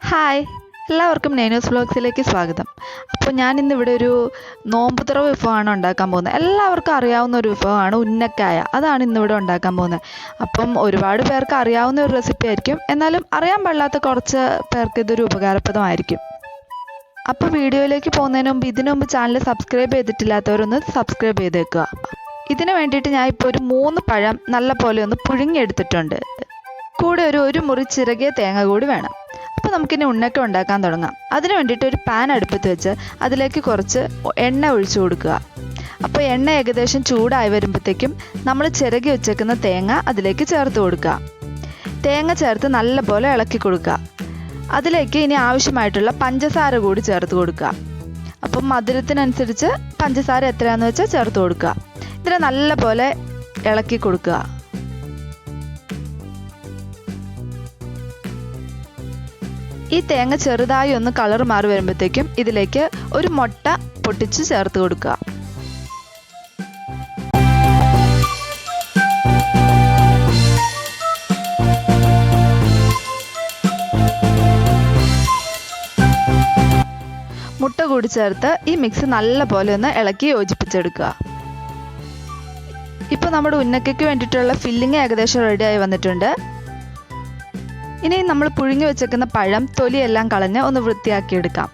Hi, എല്ലാവർക്കും നേനൂസ് വ്ലോഗ്സിലേക്ക് സ്വാഗതം. അപ്പോൾ ഞാൻ ഇന്നിവിടെ ഒരു നോമ്പുതുറ വിഭവമാണ് ഉണ്ടാക്കാൻ പോകുന്നത്. എല്ലാവർക്കും അറിയാവുന്ന ഒരു വിഭവമാണ് ഉന്നക്കായ. അതാണ് ഇന്നിവിടെ ഉണ്ടാക്കാൻ പോകുന്നത്. അപ്പം ഒരുപാട് പേർക്ക് അറിയാവുന്ന ഒരു റെസിപ്പി ആയിരിക്കും, എന്നാലും അറിയാൻ പാടില്ലാത്ത കുറച്ച് പേർക്ക് ഇതൊരു ഉപകാരപ്രദമായിരിക്കും. അപ്പോൾ വീഡിയോയിലേക്ക് പോകുന്നതിന് മുമ്പ് ഇതിനു മുമ്പ് ചാനൽ സബ്സ്ക്രൈബ് ചെയ്തിട്ടില്ലാത്തവരൊന്ന് സബ്സ്ക്രൈബ് ചെയ്തേക്കുക. ഇതിന് വേണ്ടിയിട്ട് ഞാൻ ഇപ്പോൾ ഒരു 3 പഴം നല്ല പോലെ ഒന്ന് പുഴുങ്ങിയെടുത്തിട്ടുണ്ട്. കൂടെ ഒരു മുറി ചിരകിയ തേങ്ങ കൂടി വേണം. അപ്പോൾ നമുക്കിനി ഉന്നക്ക ഉണ്ടാക്കാൻ തുടങ്ങാം. അതിന് വേണ്ടിയിട്ട് ഒരു പാൻ അടുപ്പത്ത് വെച്ച് അതിലേക്ക് കുറച്ച് എണ്ണ ഒഴിച്ചു കൊടുക്കുക. അപ്പോൾ എണ്ണ ഏകദേശം ചൂടായി വരുമ്പോഴത്തേക്കും നമ്മൾ ചിരകി വെച്ചേക്കുന്ന തേങ്ങ അതിലേക്ക് ചേർത്ത് കൊടുക്കുക. തേങ്ങ ചേർത്ത് നല്ലപോലെ ഇളക്കി കൊടുക്കുക. അതിലേക്ക് ഇനി ആവശ്യമായിട്ടുള്ള പഞ്ചസാര കൂടി ചേർത്ത് കൊടുക്കുക. അപ്പം മധുരത്തിനനുസരിച്ച് പഞ്ചസാര എത്രയാണെന്ന് വെച്ചാൽ ചേർത്ത് കൊടുക്കുക. ഇതിനെ നല്ലപോലെ ഇളക്കി കൊടുക്കുക. ഈ തേങ്ങ ചെറുതായി ഒന്ന് കളർ മാറി വരുമ്പോഴത്തേക്കും ഇതിലേക്ക് ഒരു മുട്ട പൊട്ടിച്ച് ചേർത്ത് കൊടുക്കുക. മുട്ട കൂടി ചേർത്ത് ഈ മിക്സ് നല്ല പോലെ ഒന്ന് ഇളക്കി യോജിപ്പിച്ചെടുക്കുക. ഇപ്പോൾ നമ്മുടെ ഉന്നക്കയ്ക്ക് വേണ്ടിയിട്ടുള്ള ഫില്ലിങ് ഏകദേശം റെഡിയായി വന്നിട്ടുണ്ട്. ഇനി നമ്മൾ പുഴുങ്ങി വെച്ചേക്കുന്ന പഴം തൊലിയെല്ലാം കളഞ്ഞ് ഒന്ന് വൃത്തിയാക്കിയെടുക്കാം.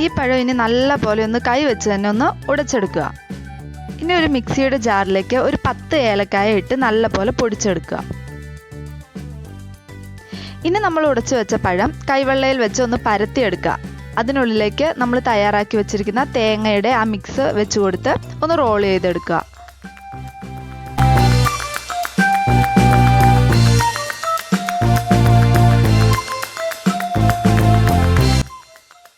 ഈ പഴം ഇനി നല്ല പോലെ ഒന്ന് കൈ വെച്ച് തന്നെ ഒന്ന് ഉടച്ചെടുക്കുക. ഇനി ഒരു മിക്സിയുടെ ജാറിലേക്ക് ഒരു 10 ഏലക്കായ ഇട്ട് നല്ല പോലെ പൊടിച്ചെടുക്കുക. ഇനി നമ്മൾ ഉടച്ചു വെച്ച പഴം കൈവെള്ളയിൽ വെച്ച് ഒന്ന് പരത്തിയെടുക്കുക. അതിനുള്ളിലേക്ക് നമ്മൾ തയ്യാറാക്കി വെച്ചിരിക്കുന്ന തേങ്ങയുടെ ആ മിക്സ് വെച്ച് കൊടുത്ത് ഒന്ന് റോൾ ചെയ്തെടുക്കുക.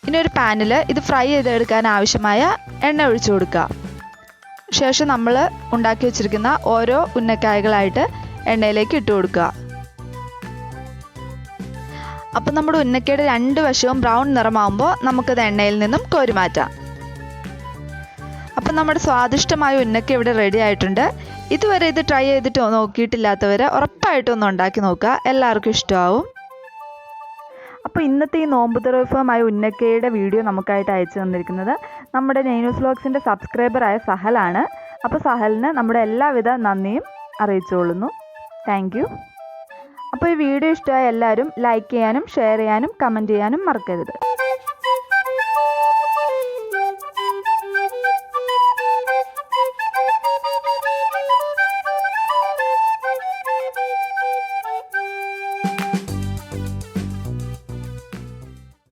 ഇനി ഒരു പാനിൽ ഇത് ഫ്രൈ ചെയ്തെടുക്കാൻ ആവശ്യമായ എണ്ണ ഒഴിച്ചു കൊടുക്കുക. ശേഷം നമ്മൾ ഉണ്ടാക്കി വെച്ചിരിക്കുന്ന ഓരോ ഉന്നക്കായകളായിട്ട് എണ്ണയിലേക്ക് ഇട്ട് കൊടുക്കുക. അപ്പം നമ്മുടെ ഉന്നക്കയുടെ 2 വശവും ബ്രൗൺ നിറമാകുമ്പോൾ നമുക്കത് എണ്ണയിൽ നിന്നും കോരി മാറ്റാം. അപ്പം നമ്മുടെ സ്വാദിഷ്ടമായ ഉന്നക്ക ഇവിടെ റെഡി ആയിട്ടുണ്ട്. ഇതുവരെ ഇത് ട്രൈ ചെയ്തിട്ട് നോക്കിയിട്ടില്ലാത്തവർ ഉറപ്പായിട്ടും ഒന്ന് ഉണ്ടാക്കി നോക്കുക, എല്ലാവർക്കും ഇഷ്ടമാവും. അപ്പോൾ ഇന്നത്തെ ഈ നോമ്പുതുറ വിഭവമായ ഉന്നക്കയുടെ വീഡിയോ നമുക്കായിട്ട് അയച്ചു തന്നിരിക്കുന്നത് നമ്മുടെ നേനൂസ് വ്ലോഗ്സിൻ്റെ സബ്സ്ക്രൈബറായ സഹലാണ്. അപ്പോൾ സഹലിന് നമ്മുടെ എല്ലാവിധ നന്ദിയും അറിയിച്ചുകൊള്ളുന്നു. Thank you. അപ്പോൾ ഈ വീഡിയോ ഇഷ്ടമായ എല്ലാവരും ലൈക്ക് ചെയ്യാനും ഷെയർ ചെയ്യാനും കമൻറ്റ് ചെയ്യാനും മറക്കരുത്.